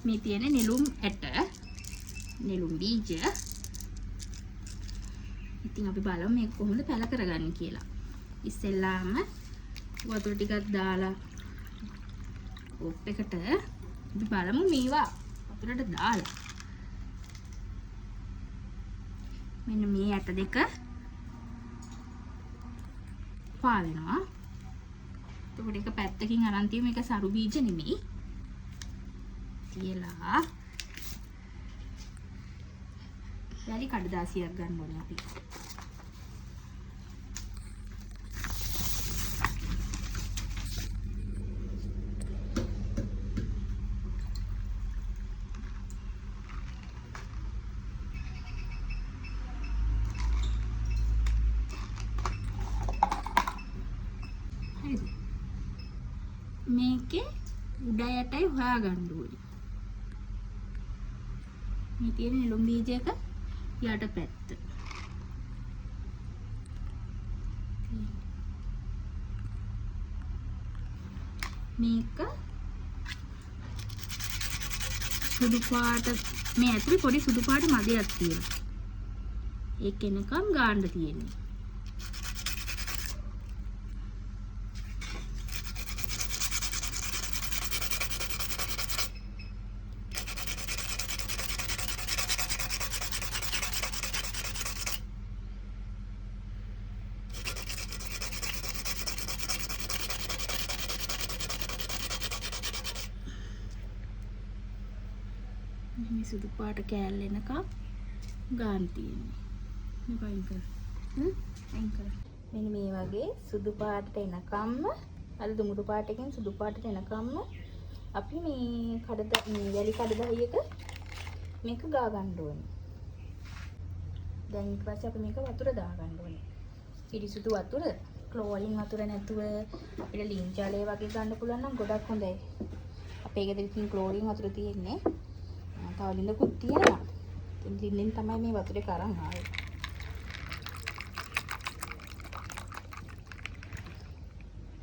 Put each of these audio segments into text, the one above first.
මේ තියෙන නෙළුම් ඇට, නෙළුම් බීජ. ඉතින් අපි බලමු මේක කොහොමද පැල කරගන්නේ කියලා. ඉස්සෙල්ලාම වතුර ටිකක් දාලා ඔප් එකට අපි බලමු මේවා වතුරට දාලා. මෙන්න මේ ඇට දෙක පාවෙනවා. එතකොට එක පැත්තකින් අරන් තියමු මේක සරු බීජ නෙමෙයි. තියලා වැලි කඩදාසියක් ගන්න ඕනේ අපි. මේකේ උඩ යටයි හොයාගන්න ඕනේ. මේ තියෙන නෙළුම් බීජයක යට පැත්ත. මේක සුදු පාට, මේ ඇතුලේ පොඩි සුදු පාට මදයක් තියෙනවා. ඒක එනකම් ගාන්න තියෙන්නේ. මේ සුදු පාට කෑල්ල එනකම් ගාන්න තියෙන්නේ. මේක අයින් කර. අයින් කර. මෙන්න මේ වගේ සුදු පාටට එනකම්ම, අර දුමුරු පාටකින් සුදු පාටට එනකම්ම අපි මේ වැලි කඩදාසියක මේක ගා ගන්න ඕනේ. දැන් ඊට පස්සේ අපි මේක වතුර දා ගන්න ඕනේ. පිරිසුදු වතුර, ක්ලෝරින් වතුර නැතුව අපිට ලින් ජලය වගේ ගන්න පුළුවන් නම් ගොඩක් හොඳයි. අපේ ගෙදර ඉතින් ක්ලෝරින් වතුර තියෙන්නේ. තව ලිඳකුත් තියෙනවා. ඉතින් ලින්දෙන් තමයි මේ වතුරේ කරන් ආවේ.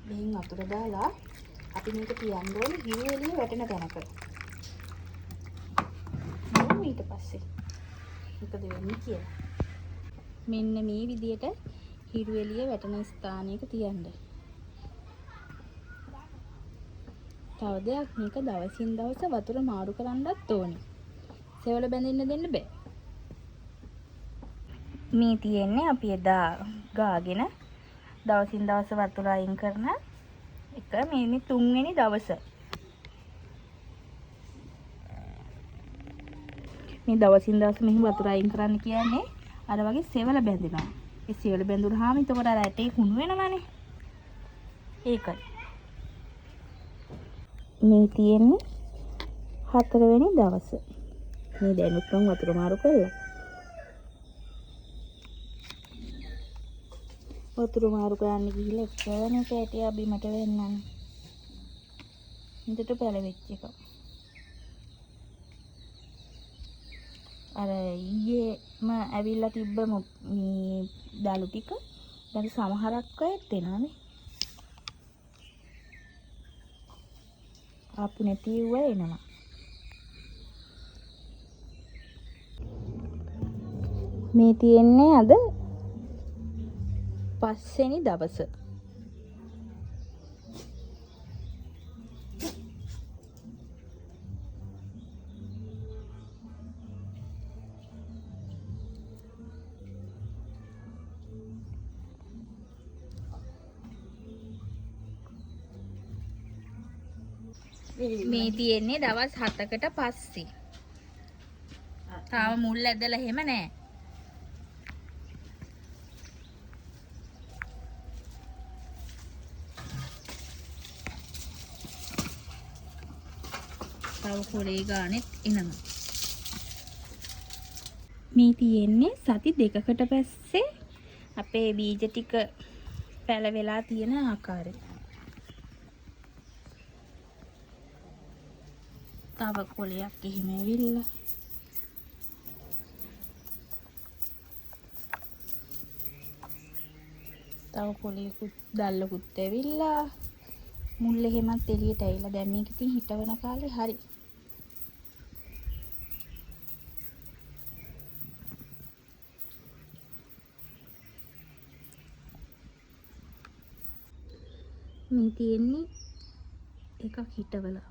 මෙහින් වතුර දාලා අපි මේක තියන්න ඕනේ හිරු එළිය වැටෙන තැනක. ඊට පස්සේ මොකද වෙන්නේ කියලා. මෙන්න මේ විදියට හිරු එළිය වැටෙන ස්ථානයක තියන්න. තව දෙයක්, මේක දවසින් දවස වතුර මාරු කරන්නත් ඕනේ. සෙවල බැඳෙන්න දෙන්න බෑ. මේ තියෙන්නේ අපි එදා ගාගෙන දවසින් දවස වතුර අයින් කරන එක. මේ 3 වෙනි දවස. මේ දවසින් දවස මෙහි වතුර අයින් කරන්න කියන්නේ අර වගේ සෙවල බැඳෙනවා. ඒ සෙවල බැඳුනහම එතකොට අර ඇටේ කුණු වෙනවනේ. ඒකයි. මේ තියෙන්නේ 4 වෙනි දවස. මේ දැනුත් මම වතුර මාරු කළා. වතුර මාරු කරන්න ගිහිල්ලා එකම කැටිය බිමට වෙන්නන්නේ. හිතට පැලවෙච්ච එක. අර ඊයේම ඇවිල්ලා තිබ්බ මේ දලු ටික දැන් සමහරක් අයත් එනවානේ. ආපු නැති ඒවා එනවා. මේ තියෙන්නේ අද 5 වෙනි දවස. මේ තියෙන්නේ දවස් 7කට පස්සේ. තාම මුල් ඇදලා එහෙම නැහැ. තව පොලේ ගානෙත් එනවා. මේ තියෙන්නේ සති 2කට පස්සේ අපේ බීජ ටික පැල වෙලා තියෙන ආකාරය. තව කොලයක් එහෙම ඇවිල්ලා තව කොලයකුත් දැල්ලකුත් ඇවිල්ලා මුල් එහෙමත් එළියට ඇවිල්ලා දැන් මේක ඉතින් හිටවන කාලේ හරි. මේ තියෙන්නේ එකක් හිටවලා.